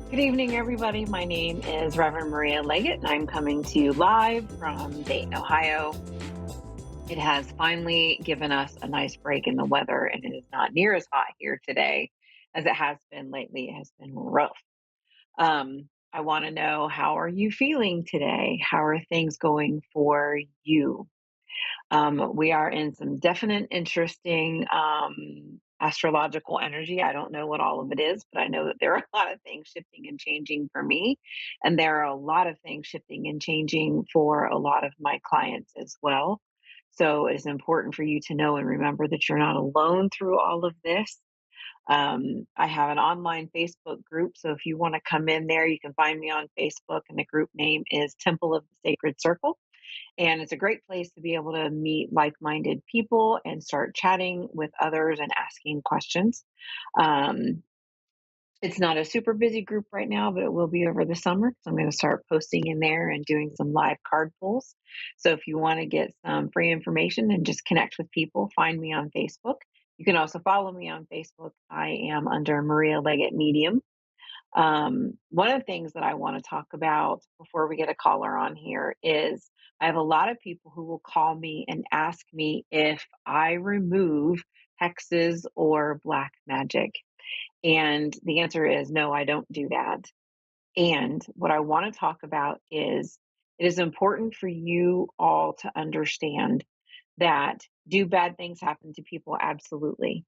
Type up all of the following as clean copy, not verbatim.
Good evening, everybody. My name is Reverend Maria Leggett, and I'm coming to you live from Dayton, Ohio. It has finally given us a nice break in the weather, and it is not near as hot here today as it has been lately. It has been rough. I want to know, how are you feeling today? How are things going for you? We are in some definite, interesting astrological energy. I don't know what all of it is, but I know that there are a lot of things shifting and changing for me. And there are a lot of things shifting and changing for a lot of my clients as well. So it's important for you to know and remember that you're not alone through all of this. I have an online Facebook group. So if you want to come in there, you can find me on Facebook, and the group name is Temple of the Sacred Circle. And it's a great place to be able to meet like minded people and start chatting with others and asking questions. Um, it's not a super busy group right now, but it will be over the summer. So I'm going to start posting in there and doing some live card pulls. So if you want to get some free information and just connect with people, find me on Facebook. You can also follow me on Facebook. I am under Maria Leggett Medium. One of the things that I want to talk about before we get a caller on here is I have a lot of people who will call me and ask me if I remove hexes or black magic. And the answer is no, I don't do that. And what I want to talk about is it is important for you all to understand that, do bad things happen to people? Absolutely.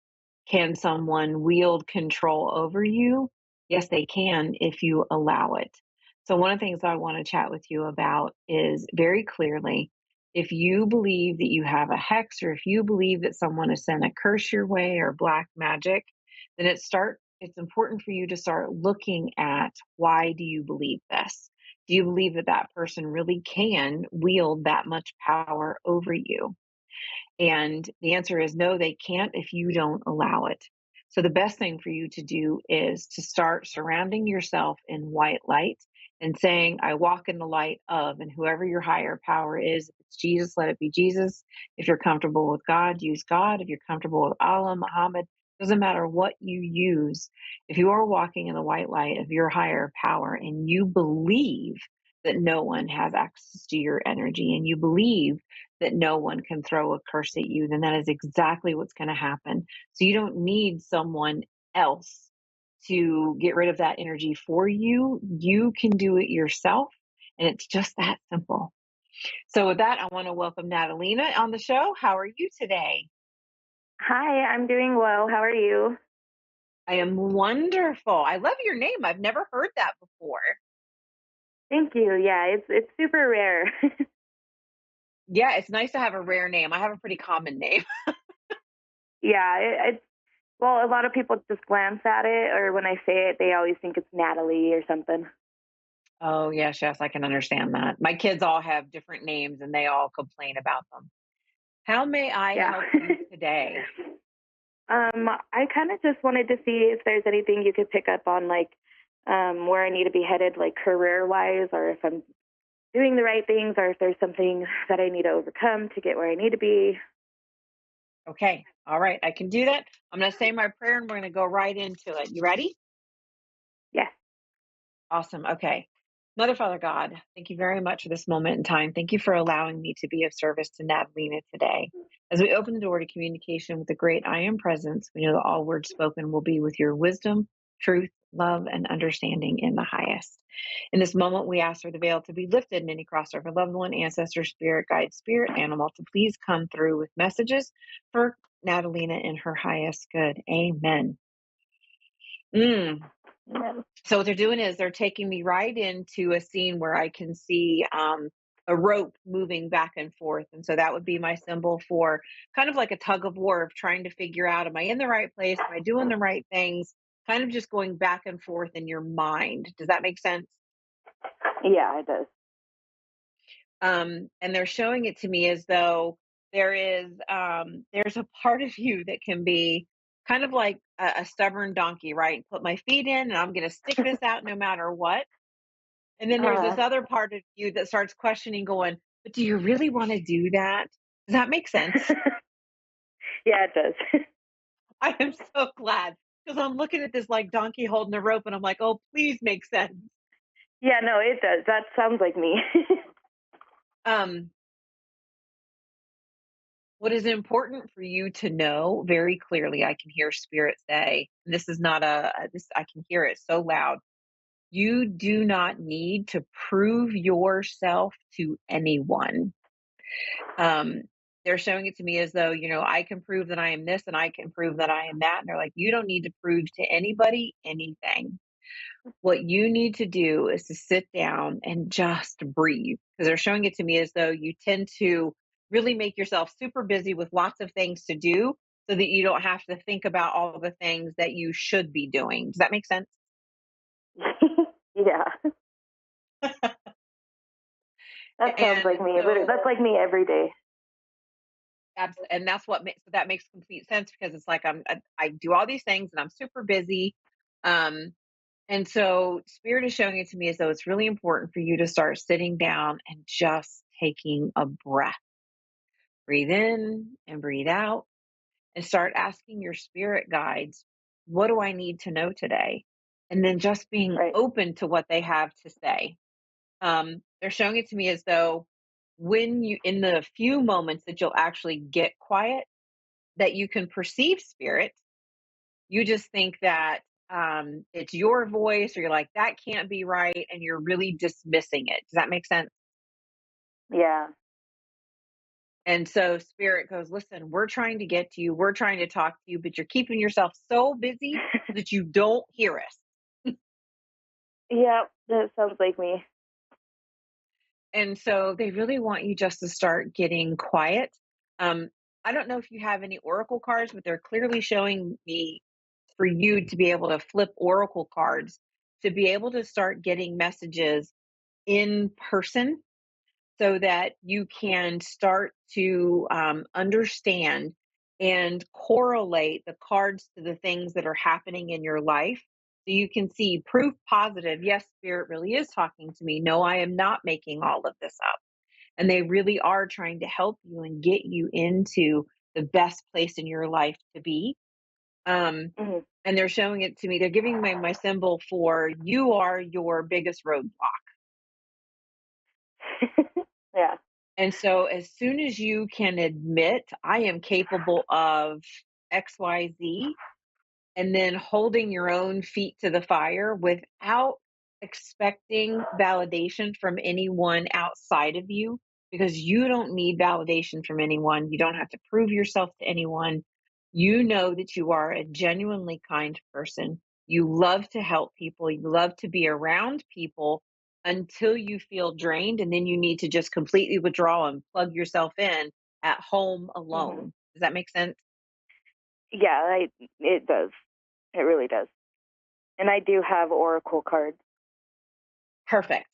Can someone wield control over you? Yes, they can if you allow it. So, one of the things I want to chat with you about is very clearly, if you believe that you have a hex, or if you believe that someone has sent a curse your way or black magic, then it's important for you to start looking at, why do you believe this? Do you believe that that person really can wield that much power over you? And the answer is no, they can't if you don't allow it. So the best thing for you to do is to start surrounding yourself in white light and saying, I walk in the light of, and whoever your higher power is, if it's Jesus, let it be Jesus. If you're comfortable with God, use God. If you're comfortable with Allah, Muhammad, doesn't matter what you use. If you are walking in the white light of your higher power and you believe that no one has access to your energy, and you believe that no one can throw a curse at you, then that is exactly what's going to happen. So you don't need someone else to get rid of that energy for you. You can do it yourself. And it's just that simple. So, with that, I want to welcome Natalina on the show. How are you today? Hi, I'm doing well. How are you? I am wonderful. I love your name. I've never heard that before. Thank you. Yeah, it's super rare. Yeah, it's nice to have a rare name. I have a pretty common name. Yeah, it's well, a lot of people just glance at it, or when I say it, they always think it's Natalie or something. Oh, yes, yes, I can understand that. My kids all have different names and they all complain about them. How may I Yeah. help you today? I kind of just wanted to see if there's anything you could pick up on, like where I need to be headed, like career wise, or if I'm doing the right things, or if there's something that I need to overcome to get where I need to be. Okay. All right. I can do that. I'm going to say my prayer and we're going to go right into it. You ready? Yes. Awesome. Okay. Mother, Father, God, thank you very much for this moment in time. Thank you for allowing me to be of service to Natalina today. As we open the door to communication with the great I am presence, we know that all words spoken will be with your wisdom, truth, love, and understanding in the highest. In this moment, we ask for the veil to be lifted and any crossover loved one, ancestor, spirit, guide, spirit, animal to please come through with messages for Natalina in her highest good. Amen. Mm. So what they're doing is they're taking me right into a scene where I can see a rope moving back and forth. And so that would be my symbol for kind of like a tug of war of trying to figure out, am I in the right place? Am I doing the right things? Kind of just going back and forth in your mind. Does that make sense? Yeah, it does. And they're showing it to me as though there's a part of you that can be kind of like a stubborn donkey, right? Put my feet in and I'm going to stick this out no matter what. And then there's this Uh, other part of you that starts questioning, going, but do you really want to do that? Does that make sense? yeah, it does. I am so glad. 'Cause I'm looking at this like donkey holding a rope and I'm like, "Oh, please make sense." Yeah, no, it does. That sounds like me. Um, what is important for you to know very clearly, I can hear spirit say, and this is not this I can hear it so loud. You do not need to prove yourself to anyone. Um, they're showing it to me as though, I can prove that I am this and I can prove that I am that. And they're like, you don't need to prove to anybody anything. What you need to do is to sit down and just breathe, because they're showing it to me as though you tend to really make yourself super busy with lots of things to do so that you don't have to think about all the things that you should be doing. Does that make sense? Yeah, that sounds And like me. That's so like me every day. and that's what makes so that makes complete sense, because it's like I do all these things and I'm super busy. Um, and so spirit is showing it to me as though it's really important for you to start sitting down and just taking a breath. Breathe in and breathe out, and start asking your spirit guides, what do I need to know today? And then just being Right. open to what they have to say. They're showing it to me as though when you, in the few moments that you'll actually get quiet, that you can perceive spirit, you just think that it's your voice, or you're like, that can't be right. And you're really dismissing it. Does that make sense? Yeah. And so spirit goes, listen, we're trying to get to you. We're trying to talk to you, but you're keeping yourself so busy that you don't hear us. Yeah, that sounds like me. And so they really want you just to start getting quiet. Um, I don't know if you have any oracle cards, but they're clearly showing me for you to be able to flip oracle cards, to be able to start getting messages in person, so that you can start to understand and correlate the cards to the things that are happening in your life. So you can see proof positive. Yes, spirit really is talking to me. No, I am not making all of this up. And they really are trying to help you and get you into the best place in your life to be. Um, Hmm. and they're showing it to me. They're giving me my symbol for you are your biggest roadblock. Yeah. And so as soon as you can admit, I am capable of XYZ, and then holding your own feet to the fire without expecting validation from anyone outside of you, because you don't need validation from anyone. You don't have to prove yourself to anyone. You know that you are a genuinely kind person. You love to help people, you love to be around people until you feel drained, and then you need to just completely withdraw and plug yourself in at home Hmm. alone. Does that make sense? Yeah, it does. It really does. And I do have oracle cards. Perfect.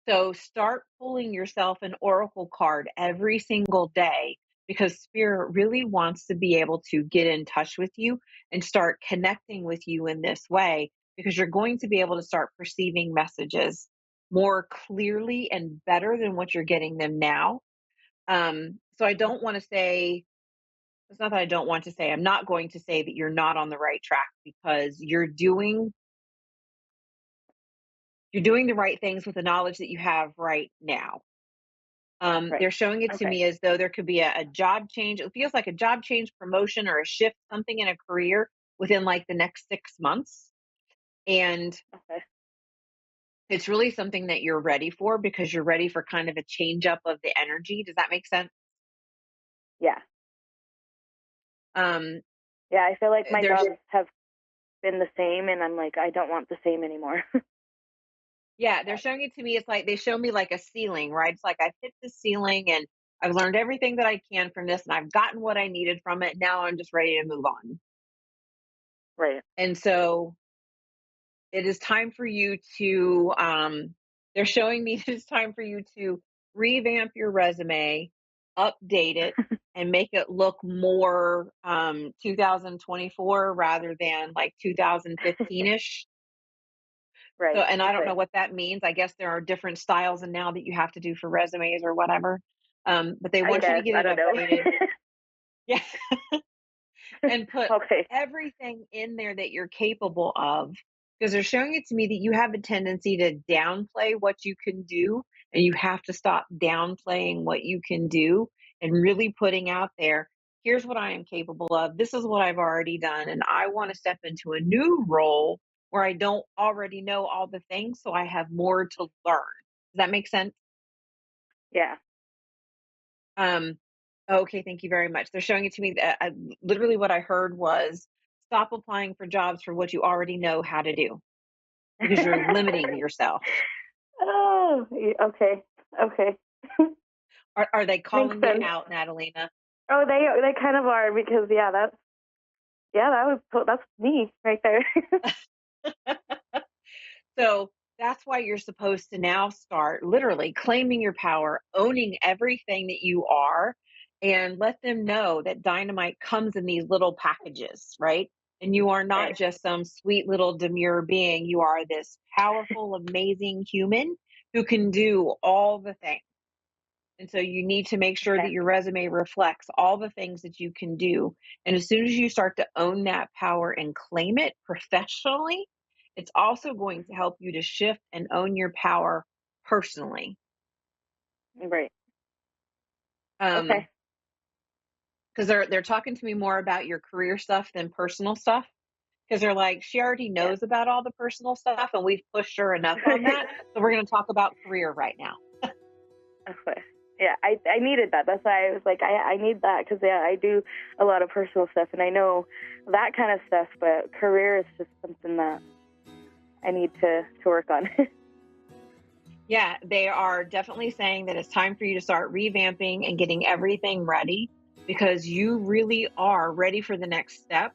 So start pulling yourself an oracle card every single day, because spirit really wants to be able to get in touch with you and start connecting with you in this way, because you're going to be able to start perceiving messages more clearly and better than what you're getting them now. So I don't want to say, it's not that I don't want to say, I'm not going to say that you're not on the right track, because you're doing the right things with the knowledge that you have right now. Right. They're showing it to Okay. me as though there could be a job change. It feels like a job change, promotion, or a shift, something in a career within like the next 6 months. And Okay. it's really something that you're ready for, because you're ready for kind of a change up of the energy. Does that make sense? Yeah. Um, Yeah, I feel like my there's jobs have been the same and I'm like I don't want the same anymore. Yeah, they're showing it to me. It's like they show me like a ceiling, right? It's like I've hit the ceiling and I've learned everything that I can from this, and I've gotten what I needed from it. Now I'm just ready to move on. Right. And so it is time for you to they're showing me that it's time for you to revamp your resume, update it, and make it look more 2024 rather than like 2015ish. So, Right. and I don't know Okay. what that means. I guess there are different styles and now that you have to do for resumes or whatever. But they I want you to guess. get I it don't know. updated. Yeah. and put Okay. everything in there that you're capable of, because they're showing it to me that you have a tendency to downplay what you can do, and you have to stop downplaying what you can do and really putting out there, here's what I am capable of. This is what I've already done, and I want to step into a new role where I don't already know all the things, so I have more to learn. Does that make sense? Yeah. Um, okay, thank you very much. They're showing it to me that literally what I heard was stop applying for jobs for what you already know how to do because you're limiting yourself. Oh, okay. Okay. Are they Makes calling you sense. out, Natalina? Oh, they kind of are because that's me right there. So that's why you're supposed to now start literally claiming your power, owning everything that you are, and let them know that dynamite comes in these little packages, right? And you are not Right. just some sweet little demure being. You are this powerful, amazing human who can do all the things. And so you need to make sure that Okay. your resume reflects all the things that you can do. And as soon as you start to own that power and claim it professionally, it's also going to help you to shift and own your power personally. Right. Um, Okay. because they're talking to me more about your career stuff than personal stuff. Because they're like, she already Yeah. knows about all the personal stuff and we've pushed her enough on that. So we're going to talk about career right now. Okay. Yeah, I needed that. That's why I was like, I need that because yeah, I do a lot of personal stuff and I know that kind of stuff, but career is just something that I need to work on. Yeah, they are definitely saying that it's time for you to start revamping and getting everything ready because you really are ready for the next step.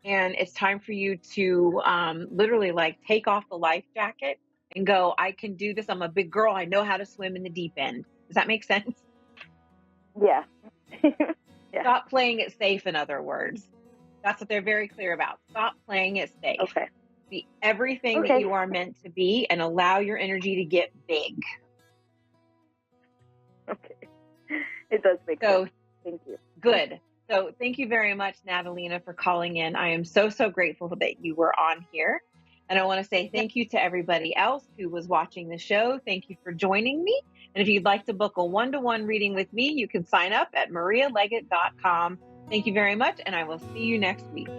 And it's time for you to literally like take off the life jacket and go, I can do this. I'm a big girl. I know how to swim in the deep end. Does that make sense? Yeah. Yeah. Stop playing it safe, in other words. That's what they're very clear about. Stop playing it safe. Okay. Be everything that Okay. you are meant to be and allow your energy to get big. Okay. It does make sense. So Thank you. good. So thank you very much, Natalina, for calling in. I am so, so grateful that you were on here. And I want to say Yeah. thank you to everybody else who was watching the show. Thank you for joining me. And if you'd like to book a one-to-one reading with me, you can sign up at marialeggett.com. Thank you very much, and I will see you next week.